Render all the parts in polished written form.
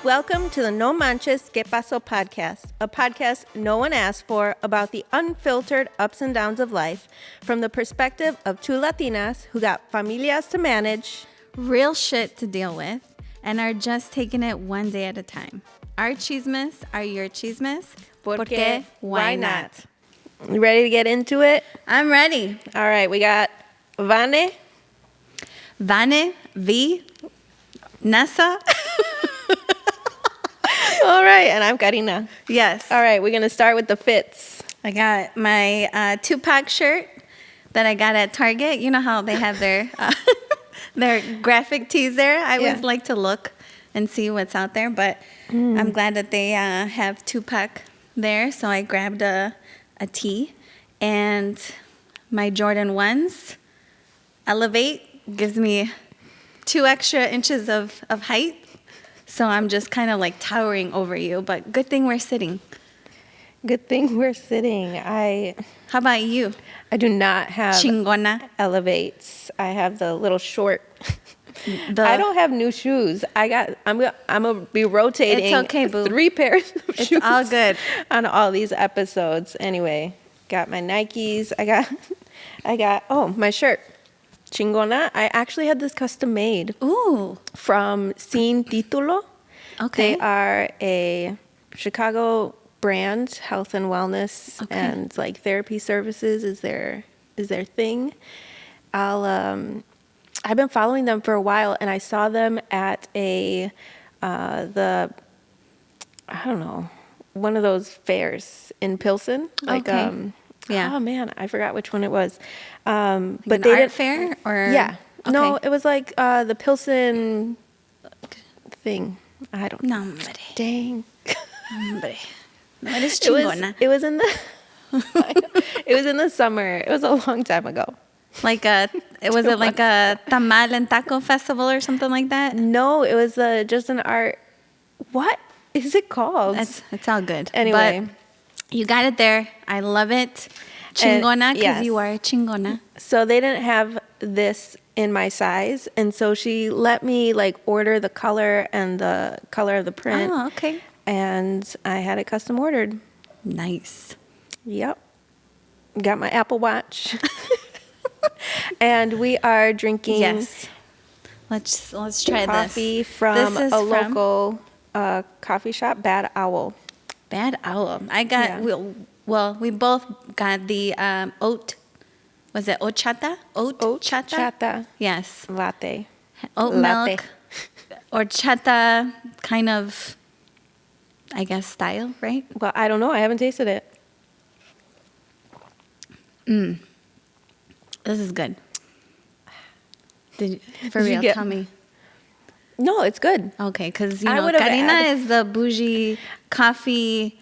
Welcome to the No Manches Que Paso podcast, a podcast no one asked for about the unfiltered ups and downs of life from the perspective of two Latinas who got familias to manage, real shit to deal with, and are just taking it one day at a time. Our chismes are your chismes, porque why not? You ready to get into it? I'm ready. All right, we got Vane, V, Nessa. All right, and I'm Karina. Yes. All right, we're going to start with the fits. I got my 2-pack shirt that I got at Target. You know how they have their their graphic tees there? I always like to look and see what's out there, but I'm glad that they have 2-pack there. So I grabbed a tee, and my Jordan 1s Elevate gives me 2 extra inches of height. So I'm just kind of like towering over you, but good thing we're sitting. Good thing we're sitting. How about you? I do not have Chingona. Elevates. I have the little short. I don't have new shoes. I'm gonna be rotating. It's okay, boo. 3 pairs of shoes. It's all good on all these episodes. Anyway, got my Nikes. I got my shirt. Chingona. I actually had this custom made. Ooh. From Sin Título. Okay. They are a Chicago brand, health and wellness, and like therapy services is their thing. I've been following them for a while, and I saw them at one of those fairs in Pilsen. Yeah. Oh man, I forgot which one it was. But they did art fair or yeah. Okay. No, it was like the Pilsen thing. I don't know. Dang. It was in the it was in the summer. It was a long time ago. Was it like a tamal and taco festival or something like that? No, it was just an art. What is it called? It's all good. Anyway, but you got it there. I love it. Chingona, because you are chingona. So they didn't have this in my size, and so she let me like order the color and the color of the print. Oh, okay. And I had it custom ordered. Nice. Yep. Got my Apple Watch. And we are drinking. Yes. Let's try coffee from a local coffee shop, Bad Owl. Bad Owl. I got we both got the oat. Was it horchata? Horchata. Yes. Latte. Oat milk. Horchata kind of, I guess, style, right? Well, I don't know. I haven't tasted it. This is good. Tell me. No, it's good. Okay, because Karina is the bougie coffee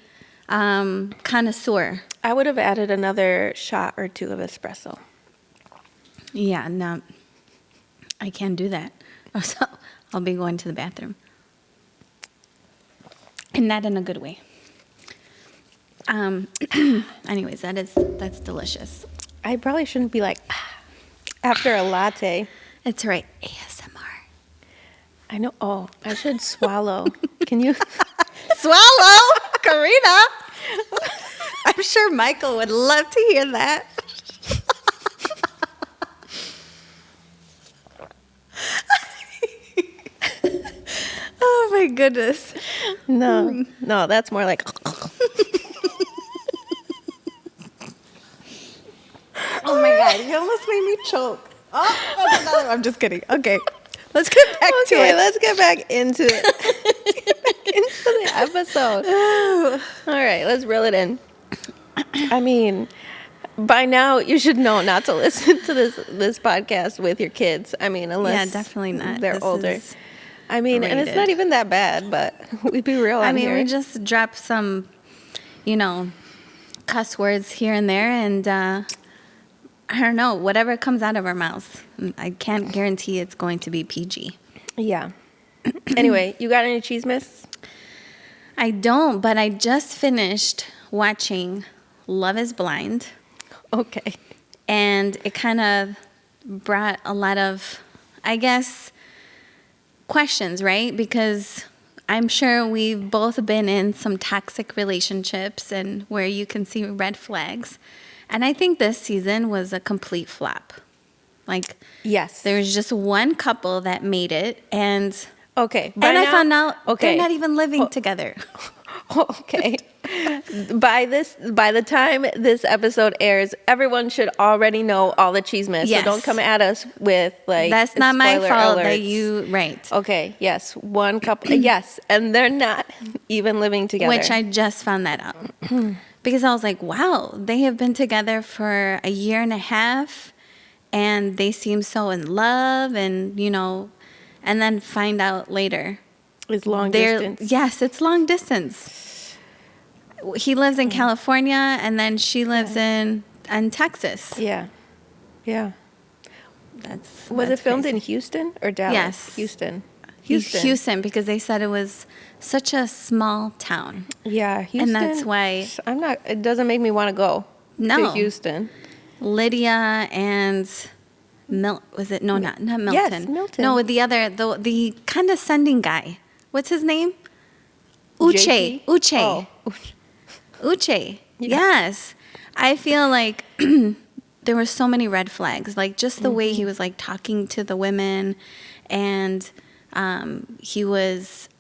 connoisseur. I would have added another shot or 2 of espresso. Yeah, no, I can't do that. So I'll be going to the bathroom, and not in a good way. Anyways, that's delicious. I probably shouldn't be like after a latte. It's right. ASMR. I know. Oh, I should swallow. Can you swallow, Karina? I'm sure Michael would love to hear that. Oh my goodness. No, that's more like. Oh my God, you almost made me choke. Oh, that's another one. I'm just kidding. Okay, let's get back to it. Let's get back into it. Into the episode. All right, let's reel it in. I mean, by now you should know not to listen to this podcast with your kids. I mean, unless definitely not. They're older. I mean, rated. And it's not even that bad, but we'd be real on here. We just drop some, cuss words here and there, and I don't know, whatever comes out of our mouths. I can't guarantee it's going to be PG. Yeah. Anyway, you got any chismes? I don't, but I just finished watching Love is Blind. Okay. And it kind of brought a lot of, I guess, questions, right? Because I'm sure we've both been in some toxic relationships and where you can see red flags. And I think this season was a complete flop. Like, Yes. there's just one couple that made it, and Okay. I found out okay. they're not even living together. Okay. By the time this episode airs, everyone should already know all the chismes. Yes. So don't come at us with like That's not my spoiler fault alerts. that you right. Okay. Yes. One couple. Yes, and they're not even living together. Which I just found that out because I was like, wow, they have been together for a year and a half, and they seem so in love, and and then find out later. It's long distance. Yes, it's long distance. He lives in California, and then she lives in Texas. Yeah. Yeah. Was That's it filmed crazy. in Houston or Dallas? Yes. Houston. Houston, because they said it was such a small town. Yeah, Houston. And that's why it doesn't make me want to go No. to Houston. Lydia and was it? No, not Milton. Yes, Milton. No, the other, the condescending guy. What's his name? Uche. JP? Uche. Oh. Uche. Yeah. Yes. I feel like there were so many red flags. Like just the way he was like talking to the women, and he was,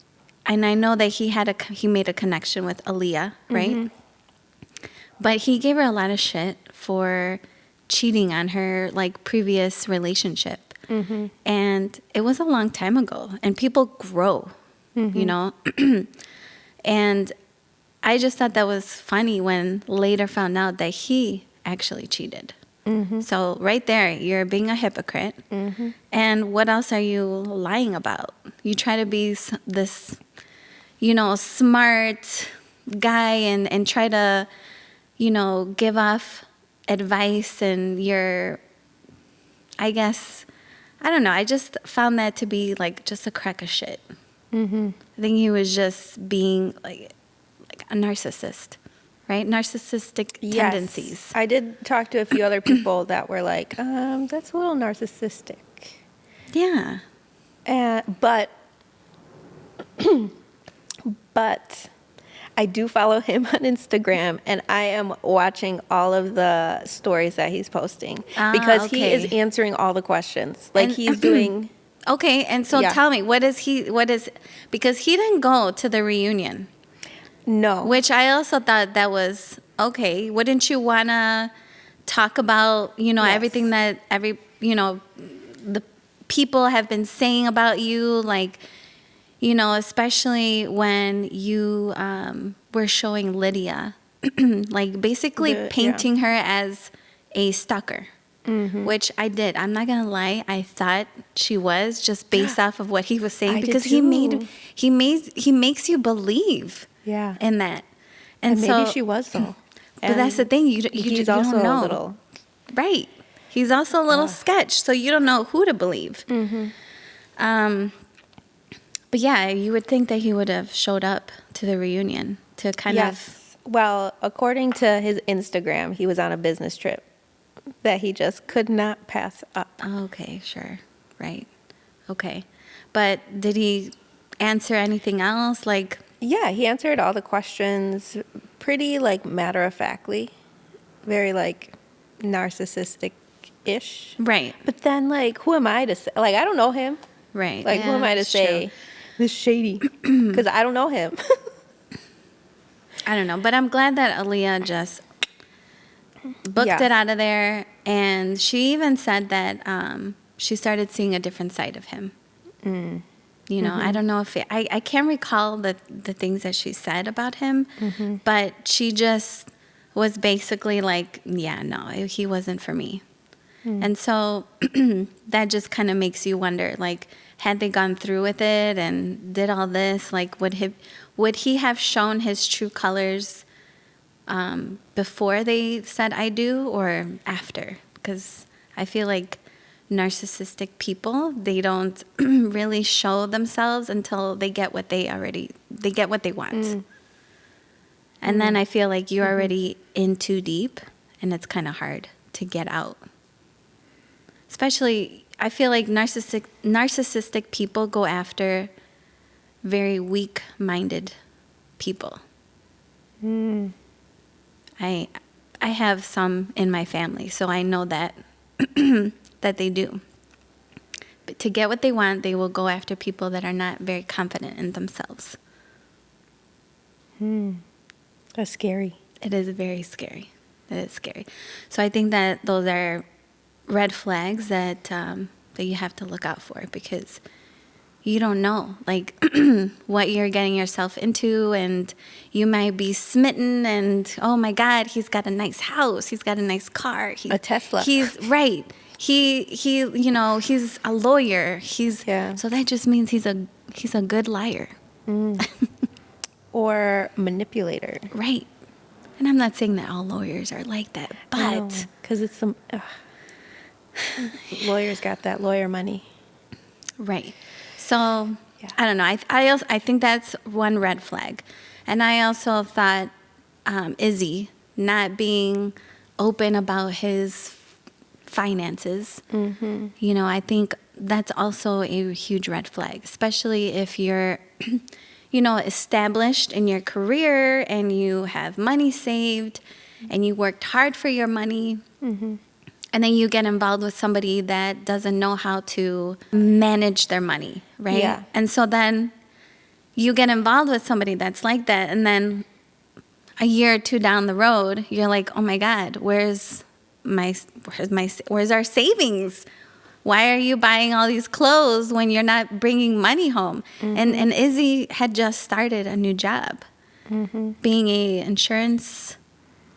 and I know that he made a connection with Aaliyah, right? But he gave her a lot of shit for cheating on her like previous relationship. And it was a long time ago, and people grow, and I just thought that was funny when later found out that he actually cheated. So right there, you're being a hypocrite. And what else are you lying about? You try to be this, smart guy and try to, give off advice, and I guess, I don't know. I just found that to be like just a crack of shit. I think he was just being like a narcissist, right? Narcissistic tendencies. I did talk to a few other people that were like, that's a little narcissistic. Yeah. But I do follow him on Instagram, and I am watching all of the stories that he's posting because he is answering all the questions. Like he's doing. Okay, and so tell me, because he didn't go to the reunion. No. Which I also thought that was okay. Wouldn't you want to talk about, everything that the people have been saying about you, like, especially when you were showing Lydia, like basically painting her as a stalker. Which I did. I'm not gonna lie. I thought she was just based off of what he was saying, because he makes you believe in that. And so, maybe she was though. But that's the thing. You also don't know. A little. Right. He's also a little sketch, so you don't know who to believe. But yeah, you would think that he would have showed up to the reunion to kind of. Well, according to his Instagram, he was on a business trip that he just could not pass up. Okay, sure. Right. Okay. But did he answer anything else? Like, yeah, he answered all the questions pretty like matter-of-factly, very like narcissistic-ish. right. But then like, who am I to say? Like, I don't know him. Right. Like, who am I to that's say true. this shady? Because I don't know him. I don't know. But I'm glad that Aaliyah just booked it out of there. And she even said that she started seeing a different side of him. I don't know if I can't recall the things that she said about him, but she just was basically like, yeah, no, he wasn't for me. And so that just kind of makes you wonder, like, had they gone through with it and did all this, like, would he have shown his true colors before they said I do, or after? Because I feel like narcissistic people, they don't really show themselves until they get what they want. And then I feel like you're already in too deep, and it's kind of hard to get out. Especially, I feel like narcissistic people go after very weak-minded people. I have some in my family, so I know that that they do. But to get what they want, they will go after people that are not very confident in themselves. That's scary. It is very scary. It is scary. So I think that those are red flags that that you have to look out for, because you don't know, like, what you're getting yourself into, and you might be smitten, and oh my God, he's got a nice house, he's got a nice car, A Tesla. He's right. He, you know, he's a lawyer. So that just means he's a good liar. Or manipulator. Right. And I'm not saying that all lawyers are like that, but because it's some lawyers got that lawyer money. Right. So Yeah. I don't know. I think that's one red flag, and I also thought Izzy not being open about his finances. You know, I think that's also a huge red flag, especially if you're, you know, established in your career and you have money saved and you worked hard for your money. And then you get involved with somebody that doesn't know how to manage their money, right? Yeah. And so then you get involved with somebody that's like that, and then a year or two down the road, you're like, oh my God, where's our savings? Why are you buying all these clothes when you're not bringing money home? And Izzy had just started a new job, being a insurance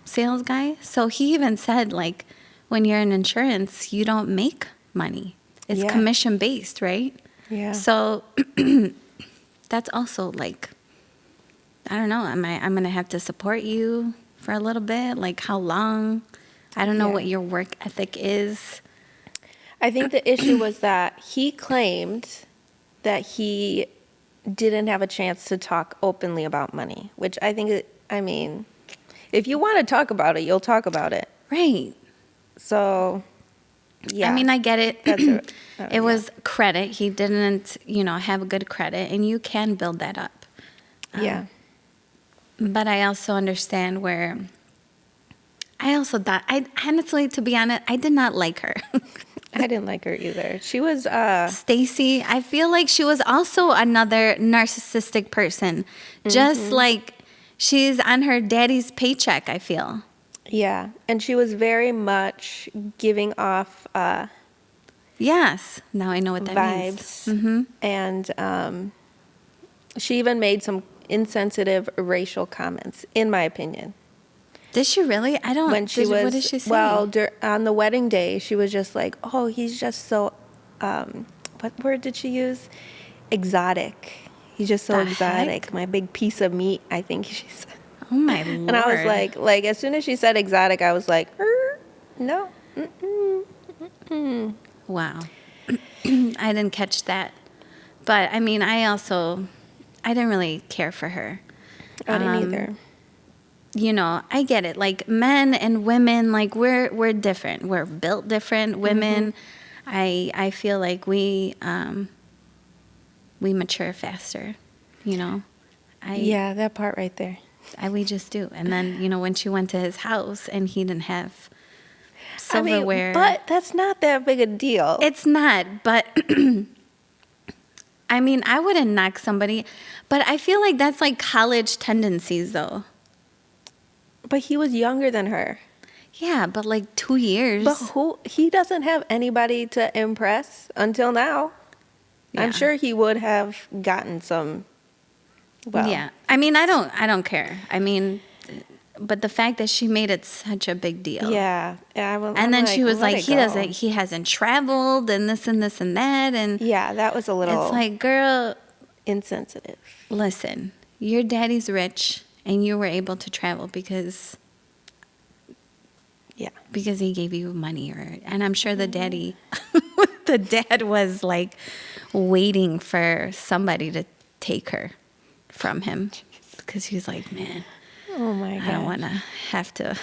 sales guy. So he even said, like, when you're in insurance, you don't make money. It's commission based, right? Yeah. So that's also like, I don't know, I'm going to have to support you for a little bit. Like, how long? I don't know what your work ethic is. I think the issue was that he claimed that he didn't have a chance to talk openly about money, which I think, I mean, if you want to talk about it, you'll talk about it. Right. So, yeah. I mean, I get it. It was credit. He didn't, you know, have a good credit, and you can build that up. Yeah. But I also understand where I also thought, honestly, to be honest, I did not like her. I didn't like her either. She was, Stacy, I feel like she was also another narcissistic person. Just like she's on her daddy's paycheck, I feel. yeah. And she was very much giving off Yes. Now I know what that vibes. means. And she even made some insensitive racial comments, in my opinion. Did she really? I don't. When she was, what did she say? well, on the wedding day, she was just like, oh, he's just so, what word did she use? Exotic. He's just so The exotic. heck? My big piece of meat, I think she said. Oh my Lord. And I was like, as soon as she said exotic, I was like, no. Wow. I didn't catch that. But I mean, I didn't really care for her. I didn't either. You know, I get it. Like, men and women, like, we're different. We're built different. Women, I feel like we mature faster, you know. Yeah, that part right there. We just do. And then, you know, when she went to his house and he didn't have silverware. But that's not that big a deal. It's not, but I mean, I wouldn't knock somebody, but I feel like that's like college tendencies, though. But he was younger than her. Yeah, but like 2 years. But he doesn't have anybody to impress until now. Yeah. I'm sure he would have gotten some. Well, yeah, I mean, I don't care. I mean, but the fact that she made it such a big deal. Yeah, and then she was like, he hasn't traveled, and this and this and that, and yeah, that was a little. It's like, girl, insensitive. Listen, your daddy's rich, and you were able to travel because he gave you money, and I'm sure the daddy, the dad was like waiting for somebody to take her from him, because he's like, man, oh my God, I don't want to have to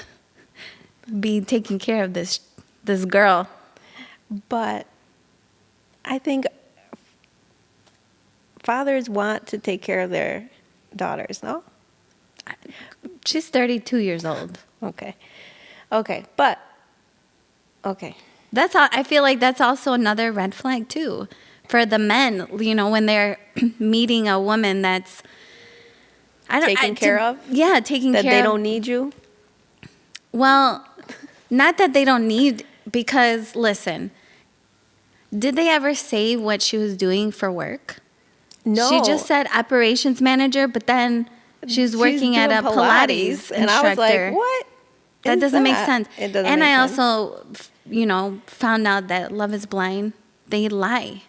be taking care of this girl. But I think fathers want to take care of their daughters, no? She's 32 years old. Okay. Okay. But, okay. That's all. I feel like that's also another red flag too, for the men. You know, when they're meeting a woman that's Taken care of? Yeah, taking that care. That they of, don't need you. Well, not that they don't need, because listen, did they ever say what she was doing for work? No. She just said operations manager, but then she was working at a Pilates instructor. And I was like, what? That doesn't make sense. It doesn't and make I sense. also, found out that Love is Blind, they lie.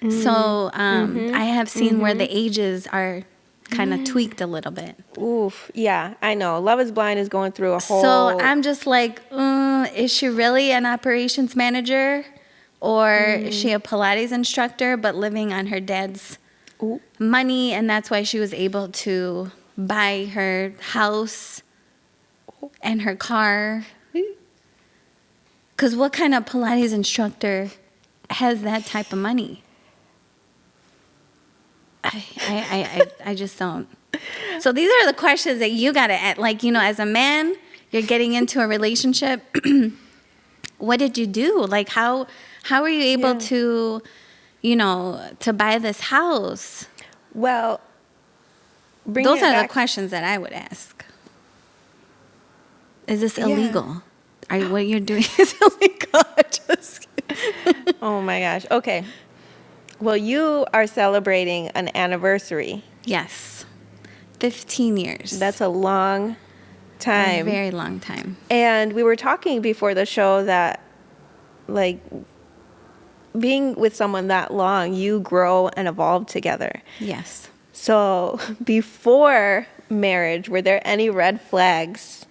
So I have seen where the ages are kind of tweaked a little bit. Oof. Yeah, I know. Love is Blind is going through a whole... So I'm just like, is she really an operations manager? Or is she a Pilates instructor but living on her dad's money? And that's why she was able to buy her house and her car. Because what kind of Pilates instructor has that type of money? I just don't. So these are the questions that you got to ask. Like, as a man, you're getting into a relationship. What did you do? Like, how were you able to, to buy this house? Well, those are the questions that I would ask. Is this illegal? What you're doing is illegal. Just kidding. Oh my gosh. Okay. Well, you are celebrating an anniversary. Yes. 15 years. That's a long time. A very long time. And we were talking before the show that, like, being with someone that long, you grow and evolve together. Yes. So before marriage, were there any red flags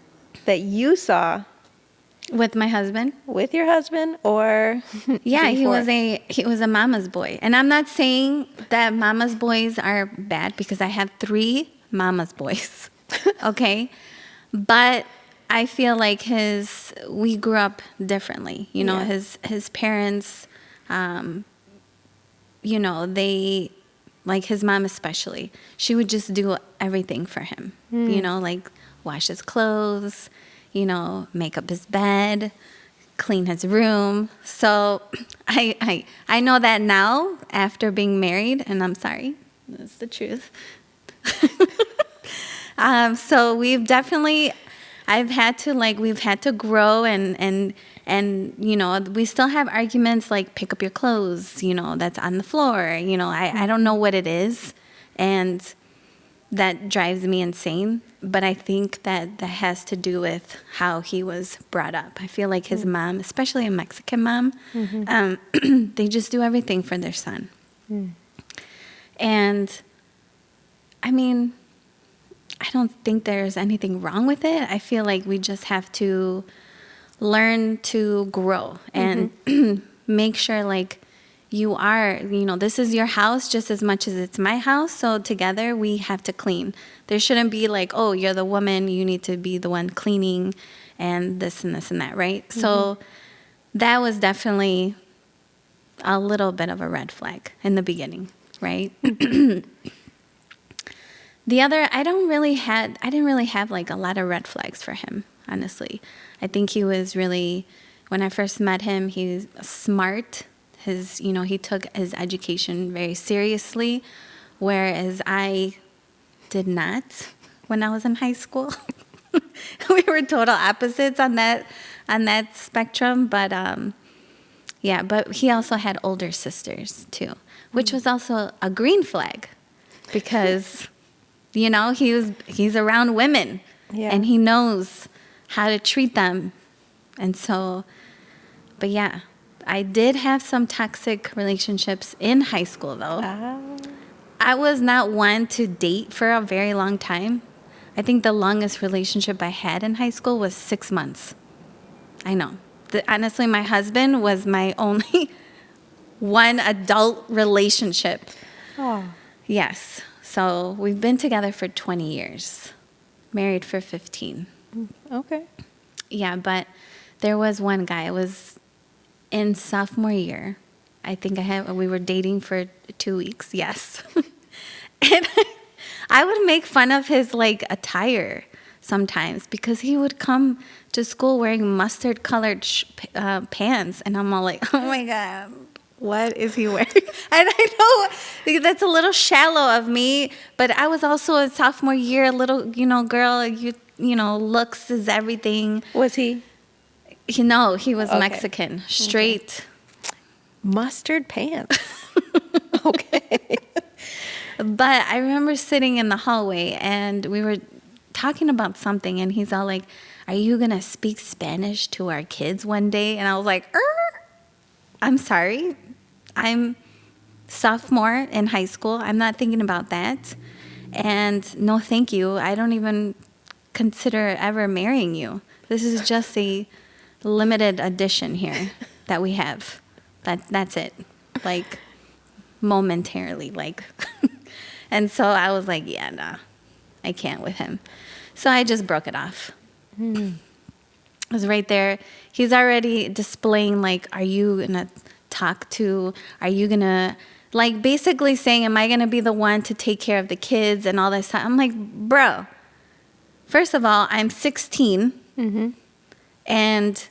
that you saw with my husband? With your husband, or yeah, he was a mama's boy. And I'm not saying that mama's boys are bad, because I have 3 mama's boys. Okay? But I feel like we grew up differently. His parents, they, like his mom especially, she would just do everything for him. Like wash his clothes, make up his bed, clean his room. So I know that now after being married, and I'm sorry, that's the truth. So we've definitely, we've had to grow and we still have arguments like pick up your clothes, that's on the floor. I don't know what it is, and that drives me insane. But I think that has to do with how he was brought up. I feel like his mom, especially a Mexican mom, they just do everything for their son. And I mean, I don't think there's anything wrong with it. I feel like we just have to learn to grow and make sure, like, you are, this is your house just as much as it's my house. So together we have to clean. There shouldn't be like, oh, you're the woman, you need to be the one cleaning and this and this and that, right? So that was definitely a little bit of a red flag in the beginning, right? The other, I didn't really have like a lot of red flags for him, honestly. I think he was really, when I first met him, he's smart. He took his education very seriously, whereas I did not when I was in high school. We were total opposites on that spectrum, but but he also had older sisters too, which was also a green flag, because he's around women and he knows how to treat them. And so, but yeah, I did have some toxic relationships in high school, though. I was not one to date for a very long time. I think the longest relationship I had in high school was 6 months. I know. Honestly, my husband was my only one adult relationship. Oh. Yes. So we've been together for 20 years, married for 15. Okay. Yeah, but there was one guy. It was in sophomore year. I think we were dating for 2 weeks. Yes. And I would make fun of his like attire sometimes because he would come to school wearing mustard colored pants, and I'm all like, oh my God, what is he wearing? And I know that's a little shallow of me, but I was also a sophomore year, a little, girl, looks is everything. Was he? No, he was Okay. Mexican, straight. Mustard pants. Okay. But I remember sitting in the hallway and we were talking about something, and he's all like, are you going to speak Spanish to our kids one day? And I was like, I'm sorry. I'm sophomore in high school. I'm not thinking about that. And no, thank you. I don't even consider ever marrying you. This is just a limited edition here that we have. That's it. Like, momentarily, like. And so I was like, yeah, nah, I can't with him. So I just broke it off. I was right there. He's already displaying, like, are you going to talk to, are you going to, like, basically saying, am I going to be the one to take care of the kids and all this stuff? I'm like, bro, first of all, I'm 16, and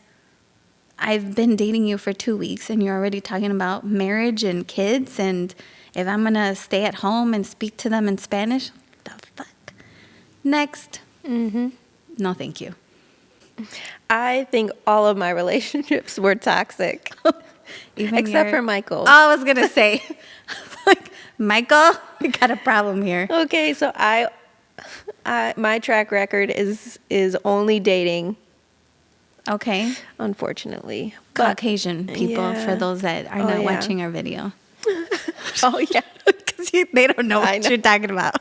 I've been dating you for 2 weeks, and you're already talking about marriage and kids, and if I'm going to stay at home and speak to them in Spanish, the fuck? Next. No, thank you. I think all of my relationships were toxic. Except for Michael. Oh, I was going to say, like, Michael, we got a problem here. Okay, so I my track record is only dating, Okay. unfortunately. But, Caucasian people, Yeah. for those that are Oh, not yeah. watching our video. oh yeah. Because they don't know I what know. you're talking about.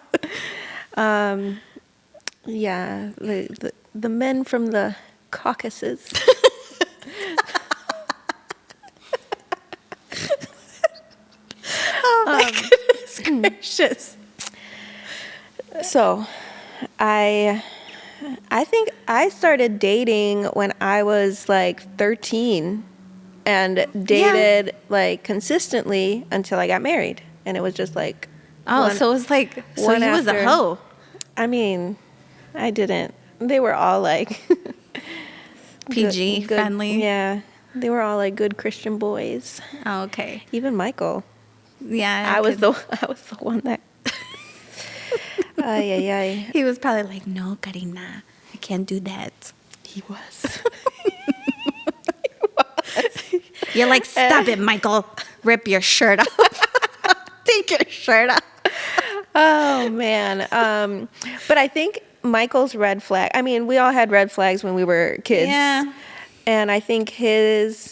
Yeah, the men from the Caucasus. Oh, my goodness gracious. So, I think I started dating when I was like 13 and dated like consistently until I got married. And it was just like, Oh, so it was like, so one you was a after- hoe. I mean, I didn't. They were all like PG, good- friendly. Yeah. They were all like good Christian boys. Oh, okay. Even Michael. Yeah. I was the one that Ay, ay, ay. He was probably like, no, Karina, I can't do that. He was. You're like, stop it, Michael. Rip your shirt off. Take your shirt off. Oh man. But I think Michael's red flag. I mean, we all had red flags when we were kids. Yeah. And I think it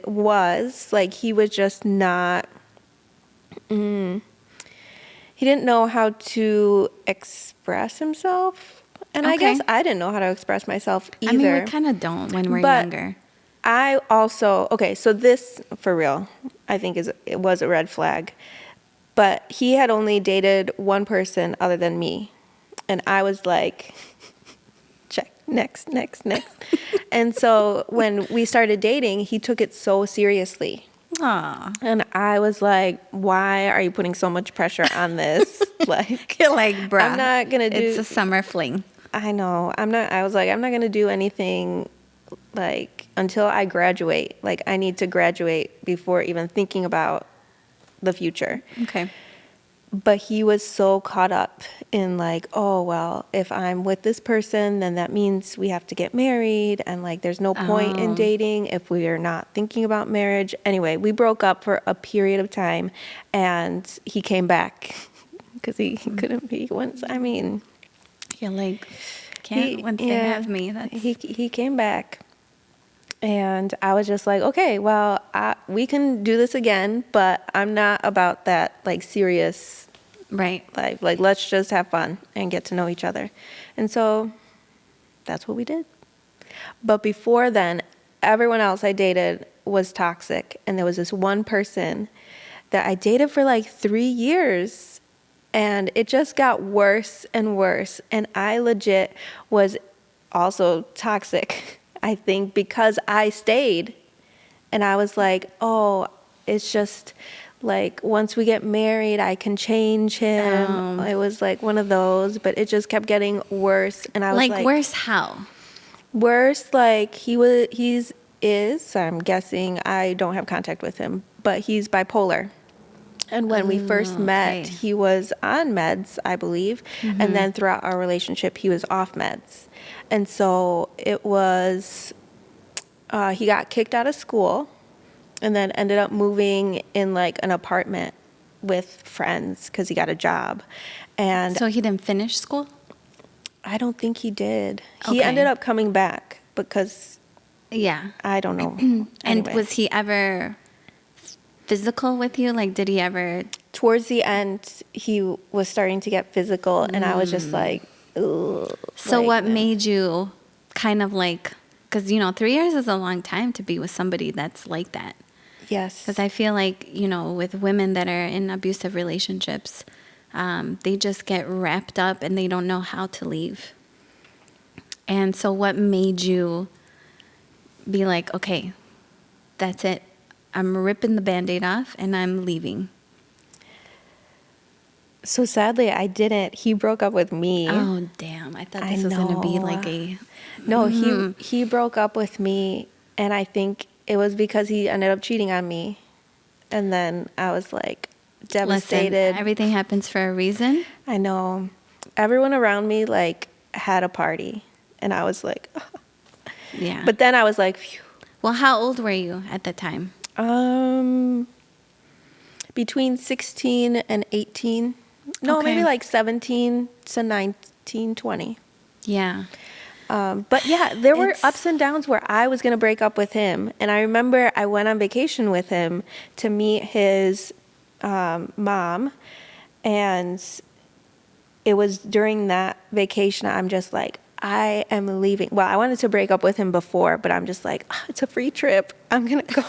was like he was just not. He didn't know how to express himself, and I Okay. guess I didn't know how to express myself either. I mean, we kind of don't when we're But younger. I also so this for real, I think it was a red flag. But he had only dated one person other than me, and I was like, check, next. And so when we started dating, he took it so seriously. Aw. And I was like, why are you putting so much pressure on this? Like, You're like, bruh. I'm not going to do... It's a summer fling. I know. I was like, I'm not going to do anything, like, until I graduate. Like, I need to graduate before even thinking about the future. Okay. But he was so caught up in like, oh, well, if I'm with this person, then that means we have to get married. And like, there's no point in dating if we are not thinking about marriage. Anyway, we broke up for a period of time, and he came back because he couldn't be once. I mean, You're like, can't once they have me. That's... He came back. And I was just like, okay, well, we can do this again, but I'm not about that, like, serious, Right. like let's just have fun and get to know each other. And so that's what we did. But before then, everyone else I dated was toxic. And there was this one person that I dated for like 3 years, and it just got worse and worse. And I legit was also toxic. I think because I stayed, and I was like, oh, it's just like, once we get married, I can change him. It was like one of those, but it just kept getting worse. And I was like, worse how? worse, like I'm guessing, I don't have contact with him, but he's bipolar. And when we first met, okay. he was on meds, I believe. And then throughout our relationship, he was off meds. And so it was, he got kicked out of school and then ended up moving in like an apartment with friends because he got a job. And So he didn't finish school? I don't think he did. He Okay. ended up coming back because Yeah. I don't know. And Anyway. was he ever physical with you? Like, did he ever? Towards the end, he was starting to get physical, and I was just like, ugh. So like, what no. made you kind of like, because, 3 years is a long time to be with somebody that's like that. Yes. Because I feel like, with women that are in abusive relationships, they just get wrapped up and they don't know how to leave. And so what made you be like, okay, that's it. I'm ripping the Band-Aid off and I'm leaving. So sadly, I didn't. He broke up with me. Oh, damn. I thought I this was going to be know. like a... No, he broke up with me, and I think it was because he ended up cheating on me. And then I was like devastated. Listen, everything happens for a reason. I know. Everyone around me like had a party, and I was like, Yeah. but then I was like, phew. Well, how old were you at the time? Between 16 and 18. No, Okay. maybe like 17 to 19, 20. Yeah. But yeah, there were It's- ups and downs where I was going to break up with him. And I remember I went on vacation with him to meet his mom. And it was during that vacation, I'm just like, I am leaving. Well, I wanted to break up with him before, but I'm just like, oh, it's a free trip. I'm going to go.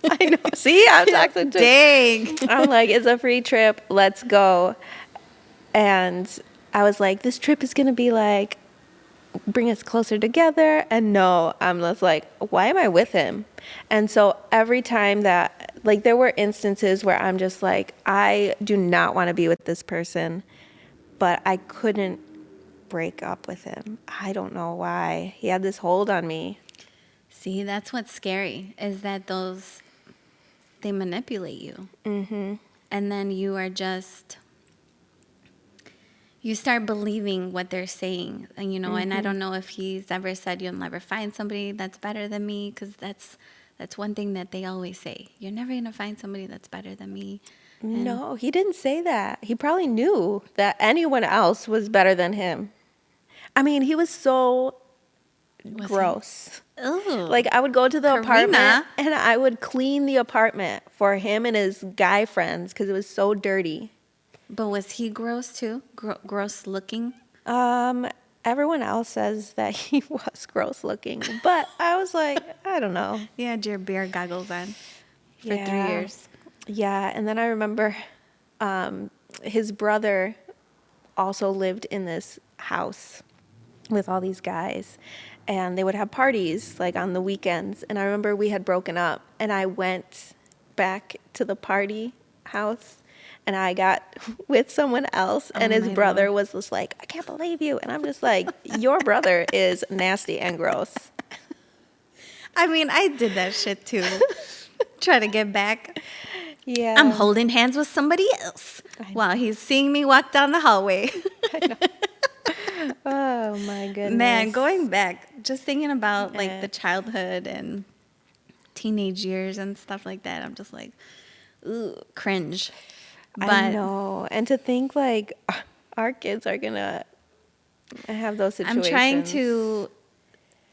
I know. See, I'm talking to. Dang. I'm like, it's a free trip. Let's go. And I was like, this trip is going to be like, bring us closer together. And no, I'm just like, why am I with him? And so every time that, like, there were instances where I'm just like, I do not want to be with this person, but I couldn't break up with him. I don't know why. He had this hold on me. See, that's what's scary, is that they manipulate you. Mm-hmm. And then you are just, you start believing what they're saying. And, and I don't know if he's ever said you'll never find somebody that's better than me, because that's one thing that they always say. You're never going to find somebody that's better than me. And No, he didn't say that. He probably knew that anyone else was better than him. I mean, he was so gross. Ooh. Like, I would go to the Karina. apartment and I would clean the apartment for him and his guy friends because it was so dirty. But was he gross too? Gross looking? Everyone else says that he was gross looking, but I was like, I don't know. You had your beer goggles on for 3 Yeah. years. Yeah, and then I remember his brother also lived in this house with all these guys, and they would have parties like on the weekends. And I remember we had broken up, and I went back to the party house, and I got with someone else, and his my brother Lord. was just like, I can't believe you. And I'm just like, your brother is nasty and gross. I mean, I did that shit too. Try to get back. Yeah. I'm holding hands with somebody else while he's seeing me walk down the hallway. Oh, my goodness. Man, going back, just thinking about like Yeah. the childhood and teenage years and stuff like that, I'm just like, ooh, cringe. But I know. And to think like our kids are going to have those situations. I'm trying to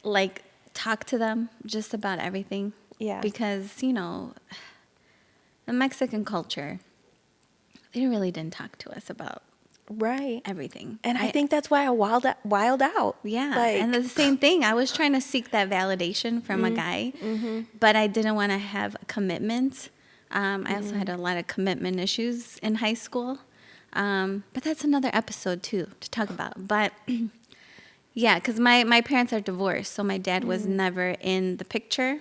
like talk to them just about everything. Yeah. Because, the Mexican culture, they really didn't talk to us about Right. everything. And I think that's why I wild out. Yeah, Like, and the same thing. I was trying to seek that validation from a guy, but I didn't want to have a commitment. I also had a lot of commitment issues in high school. But that's another episode, too, to talk about. But, yeah, because my parents are divorced, so my dad was never in the picture.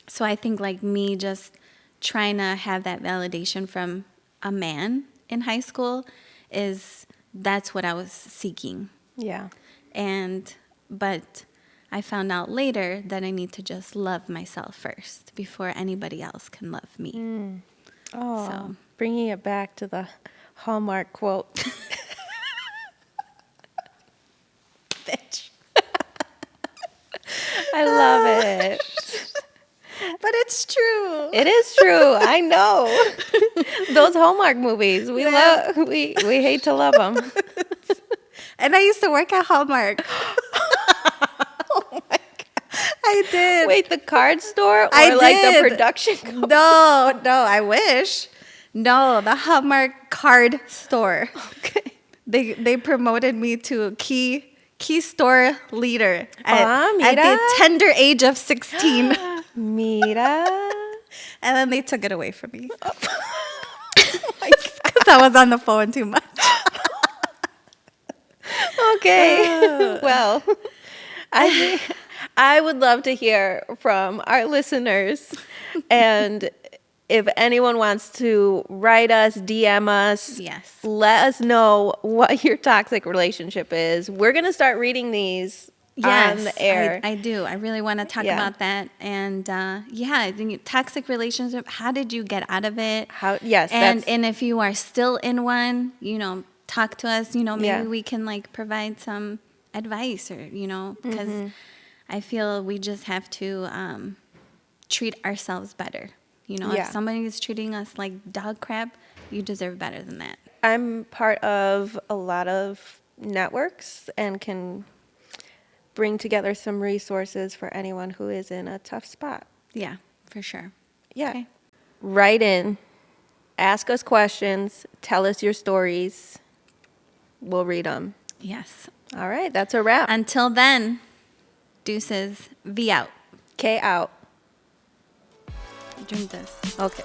So I think, like, me just trying to have that validation from a man in high school that's what I was seeking. Yeah. But I found out later that I need to just love myself first before anybody else can love me. Oh, So. bringing it back to the Hallmark quote. Bitch. I love it. But it's true. It is true. I know. Those Hallmark movies, we hate to love them. And I used to work at Hallmark. Oh my God. I did. Wait, the card store or I like did. the production company? No, I wish. No, the Hallmark card store. Okay. They promoted me to key store leader at Mira. the tender age of 16. Mira. And then they took it away from me. Because I was on the phone too much. Okay. Well, I would love to hear from our listeners. And if anyone wants to write us, DM us, Yes. let us know what your toxic relationship is. We're going to start reading these on the air. I do. I really want to talk about that. And I think toxic relationship, how did you get out of it? And if you are still in one, talk to us, maybe we can like provide some advice or, because I feel we just have to treat ourselves better. If somebody is treating us like dog crap, you deserve better than that. I'm part of a lot of networks and can bring together some resources for anyone who is in a tough spot. Yeah, for sure. Yeah. Okay. Write in, ask us questions, tell us your stories. We'll read them. Yes. All right, that's a wrap. Until then, deuces, V out. K out. Drink this. Okay.